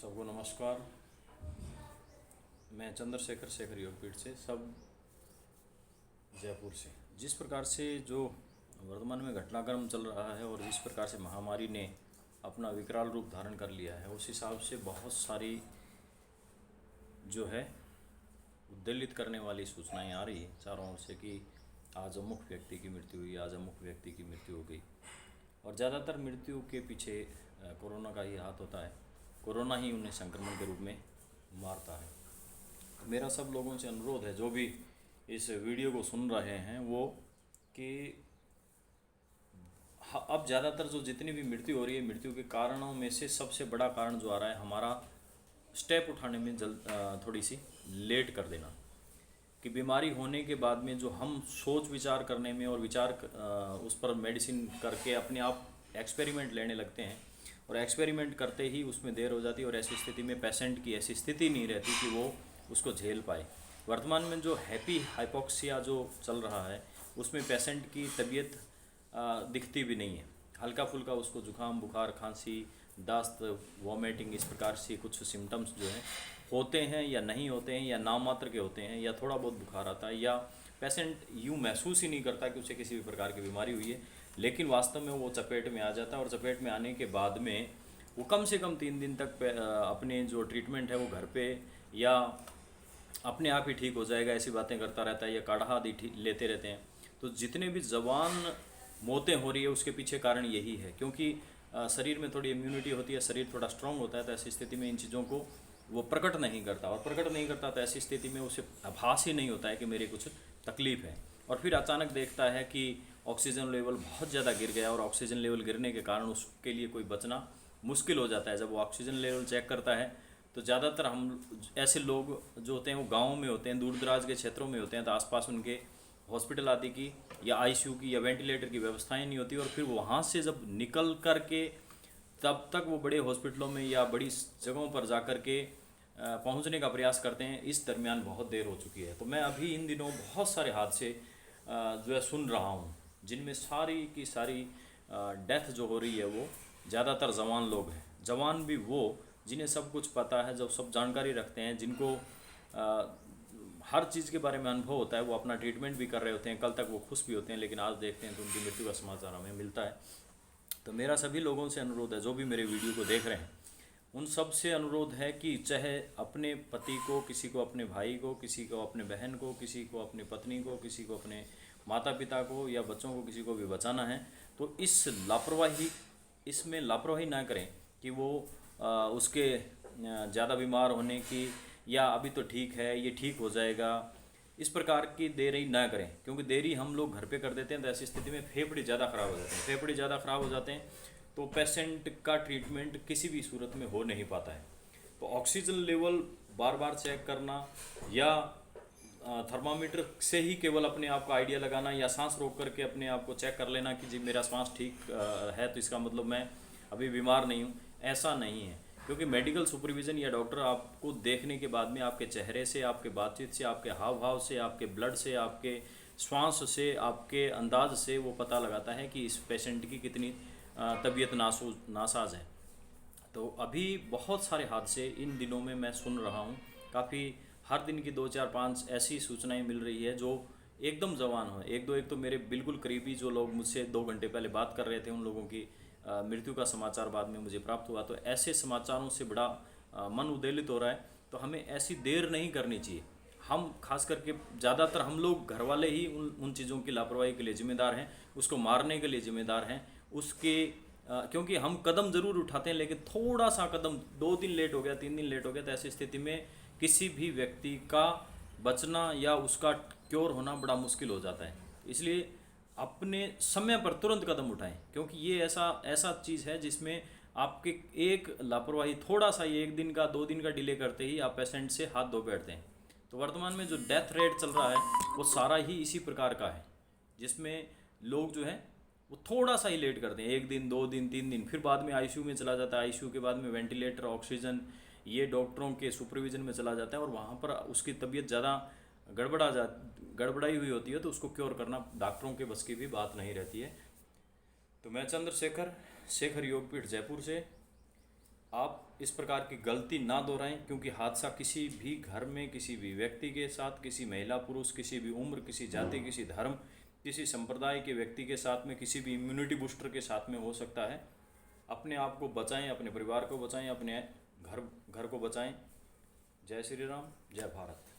सबको नमस्कार। मैं चंद्रशेखर शेखर योगपीठ से सब जयपुर से। जिस प्रकार से जो वर्तमान में घटनाक्रम चल रहा है और जिस प्रकार से महामारी ने अपना विकराल रूप धारण कर लिया है, उस हिसाब से बहुत सारी जो है उद्वेलित करने वाली सूचनाएं आ रही है चारों ओर से कि आज अमुक व्यक्ति की मृत्यु हुई, आज अमुक व्यक्ति की मृत्यु हो गई। और ज़्यादातर मृत्यु के पीछे कोरोना का ही हाथ होता है। कोरोना ही उन्हें संक्रमण के रूप में मारता है। तो मेरा सब लोगों से अनुरोध है, जो भी इस वीडियो को सुन रहे हैं, वो कि अब ज़्यादातर जो जितनी भी मृत्यु हो रही है, मृत्यु के कारणों में से सबसे बड़ा कारण जो आ रहा है, हमारा स्टेप उठाने में थोड़ी सी लेट कर देना। कि बीमारी होने के बाद में जो हम सोच विचार करने में और उस पर मेडिसिन करके अपने आप एक्सपेरिमेंट लेने लगते हैं, और एक्सपेरिमेंट करते ही उसमें देर हो जाती है, और ऐसी स्थिति में पेशेंट की ऐसी स्थिति नहीं रहती कि वो उसको झेल पाए। वर्तमान में जो हैप्पी हाइपोक्सिया जो चल रहा है, उसमें पेशेंट की तबीयत दिखती भी नहीं है। हल्का फुल्का उसको जुकाम, बुखार, खांसी, दस्त, वॉमिटिंग, इस प्रकार से कुछ सिम्टम्स जो हैं होते हैं या नहीं होते हैं, या नाम मात्र के होते हैं, या थोड़ा बहुत बुखार आता है, या पेशेंट यूँ महसूस ही नहीं करता कि उसे किसी भी प्रकार की बीमारी हुई है, लेकिन वास्तव में वो चपेट में आ जाता है। और चपेट में आने के बाद में वो कम से कम 3 दिन तक अपने जो ट्रीटमेंट है वो घर पे या अपने आप ही ठीक हो जाएगा ऐसी बातें करता रहता है, या काढ़ा आदि लेते रहते हैं। तो जितने भी जवान मौतें हो रही है, उसके पीछे कारण यही है, क्योंकि शरीर में थोड़ी इम्यूनिटी होती है, शरीर थोड़ा स्ट्रांग होता है, तो ऐसी स्थिति में इन चीज़ों को वो प्रकट नहीं करता, और प्रकट नहीं करता तो ऐसी स्थिति में उसे आभास ही नहीं होता है कि मेरे कुछ तकलीफ़ है। और फिर अचानक देखता है कि ऑक्सीजन लेवल बहुत ज़्यादा गिर गया, और ऑक्सीजन लेवल गिरने के कारण उसके लिए कोई बचना मुश्किल हो जाता है। जब वो ऑक्सीजन लेवल चेक करता है, तो ज़्यादातर हम ऐसे लोग जो होते हैं वो गाँव में होते हैं, दूर दराज के क्षेत्रों में होते हैं, तो आसपास उनके हॉस्पिटल आदि की या आईसीयू की या वेंटिलेटर की व्यवस्थाएं नहीं होती, और फिर वहाँ से जब निकल कर के तब तक वो बड़े हॉस्पिटलों में या बड़ी जगहों पर जा कर के पहुँचने का प्रयास करते हैं। इस दरमियान बहुत देर हो चुकी है। तो मैं अभी इन दिनों बहुत सारे हादसे जो है सुन रहा हूँ, जिनमें सारी की सारी डेथ जो हो रही है वो ज़्यादातर जवान लोग हैं। जवान भी वो जिन्हें सब कुछ पता है, जो सब जानकारी रखते हैं, जिनको हर चीज़ के बारे में अनुभव होता है, वो अपना ट्रीटमेंट भी कर रहे होते हैं, कल तक वो खुश भी होते हैं, लेकिन आज देखते हैं तो उनकी मृत्यु का समाचार हमें मिलता है। तो मेरा सभी लोगों से अनुरोध है, जो भी मेरे वीडियो को देख रहे हैं, उन सब से अनुरोध है कि चाहे अपने पति को, किसी को अपने भाई को, किसी को अपने बहन को, किसी को अपनी पत्नी को, किसी को अपने माता पिता को या बच्चों को, किसी को भी बचाना है, तो इसमें लापरवाही ना करें कि वो उसके ज़्यादा बीमार होने की, या अभी तो ठीक है, ये ठीक हो जाएगा, इस प्रकार की देरी ना करें। क्योंकि देरी हम लोग घर पे कर देते हैं, तो ऐसी स्थिति में फेफड़े ज़्यादा ख़राब हो जाते हैं। फेफड़े ज़्यादा ख़राब हो जाते हैं तो पेशेंट का ट्रीटमेंट किसी भी सूरत में हो नहीं पाता है। तो ऑक्सीजन लेवल बार बार चेक करना, या थर्मामीटर से ही केवल अपने आप का आइडिया लगाना, या सांस रोक करके अपने आप को चेक कर लेना कि जी मेरा सांस ठीक है, तो इसका मतलब मैं अभी बीमार नहीं हूँ, ऐसा नहीं है। क्योंकि मेडिकल सुपरविज़न या डॉक्टर आपको देखने के बाद में आपके चेहरे से, आपके बातचीत से, आपके हाव भाव से, आपके ब्लड से, आपके श्वास से, आपके अंदाज से वो पता लगाता है कि इस पेशेंट की कितनी तबीयत नासाज है। तो अभी बहुत सारे हादसे इन दिनों में मैं सुन रहा हूँ, काफ़ी हर दिन की 2 4 5 ऐसी सूचनाएं मिल रही है जो एकदम जवान हो। एक तो मेरे बिल्कुल करीबी जो लोग मुझसे 2 घंटे पहले बात कर रहे थे, उन लोगों की मृत्यु का समाचार बाद में मुझे प्राप्त हुआ। तो ऐसे समाचारों से बड़ा मन उद्वेलित हो रहा है। तो हमें ऐसी देर नहीं करनी चाहिए। हम खास करके ज़्यादातर हम लोग घर वाले ही उन चीज़ों की लापरवाही के लिए जिम्मेदार हैं, उसको मारने के लिए जिम्मेदार हैं। क्योंकि हम कदम ज़रूर उठाते हैं, लेकिन थोड़ा सा कदम 2 दिन लेट हो गया, 3 दिन लेट हो गया, तो ऐसी स्थिति में किसी भी व्यक्ति का बचना या उसका क्योर होना बड़ा मुश्किल हो जाता है। इसलिए अपने समय पर तुरंत कदम उठाएं, क्योंकि ये ऐसा चीज़ है जिसमें आपके एक लापरवाही, थोड़ा सा ये 1 दिन का 2 दिन का डिले करते ही आप पेशेंट से हाथ धो बैठते हैं। तो वर्तमान में जो डेथ रेट चल रहा है वो सारा ही इसी प्रकार का है, जिसमें लोग जो है वो थोड़ा सा ही लेट करते हैं, 1 दिन, 2 दिन, 3 दिन, फिर बाद में आईसीयू में चला जाता है। आईसीयू के बाद में वेंटिलेटर, ऑक्सीजन, ये डॉक्टरों के सुपरविजन में चला जाता है, और वहाँ पर उसकी तबीयत ज़्यादा गड़बड़ाई हुई होती है, तो उसको क्योर करना डॉक्टरों के बस की भी बात नहीं रहती है। तो मैं चंद्रशेखर शेखर योगपीठ जयपुर से आप इस प्रकार की गलती ना दोहराएं, क्योंकि हादसा किसी भी घर में, किसी भी व्यक्ति के साथ, किसी महिला पुरुष, किसी भी उम्र, किसी जाति, किसी धर्म, किसी संप्रदाय के व्यक्ति के साथ में, किसी भी इम्यूनिटी बूस्टर के साथ में हो सकता है। अपने आप को बचाएं, अपने परिवार को बचाएं, अपने घर को बचाएं। जय श्री राम, जय भारत।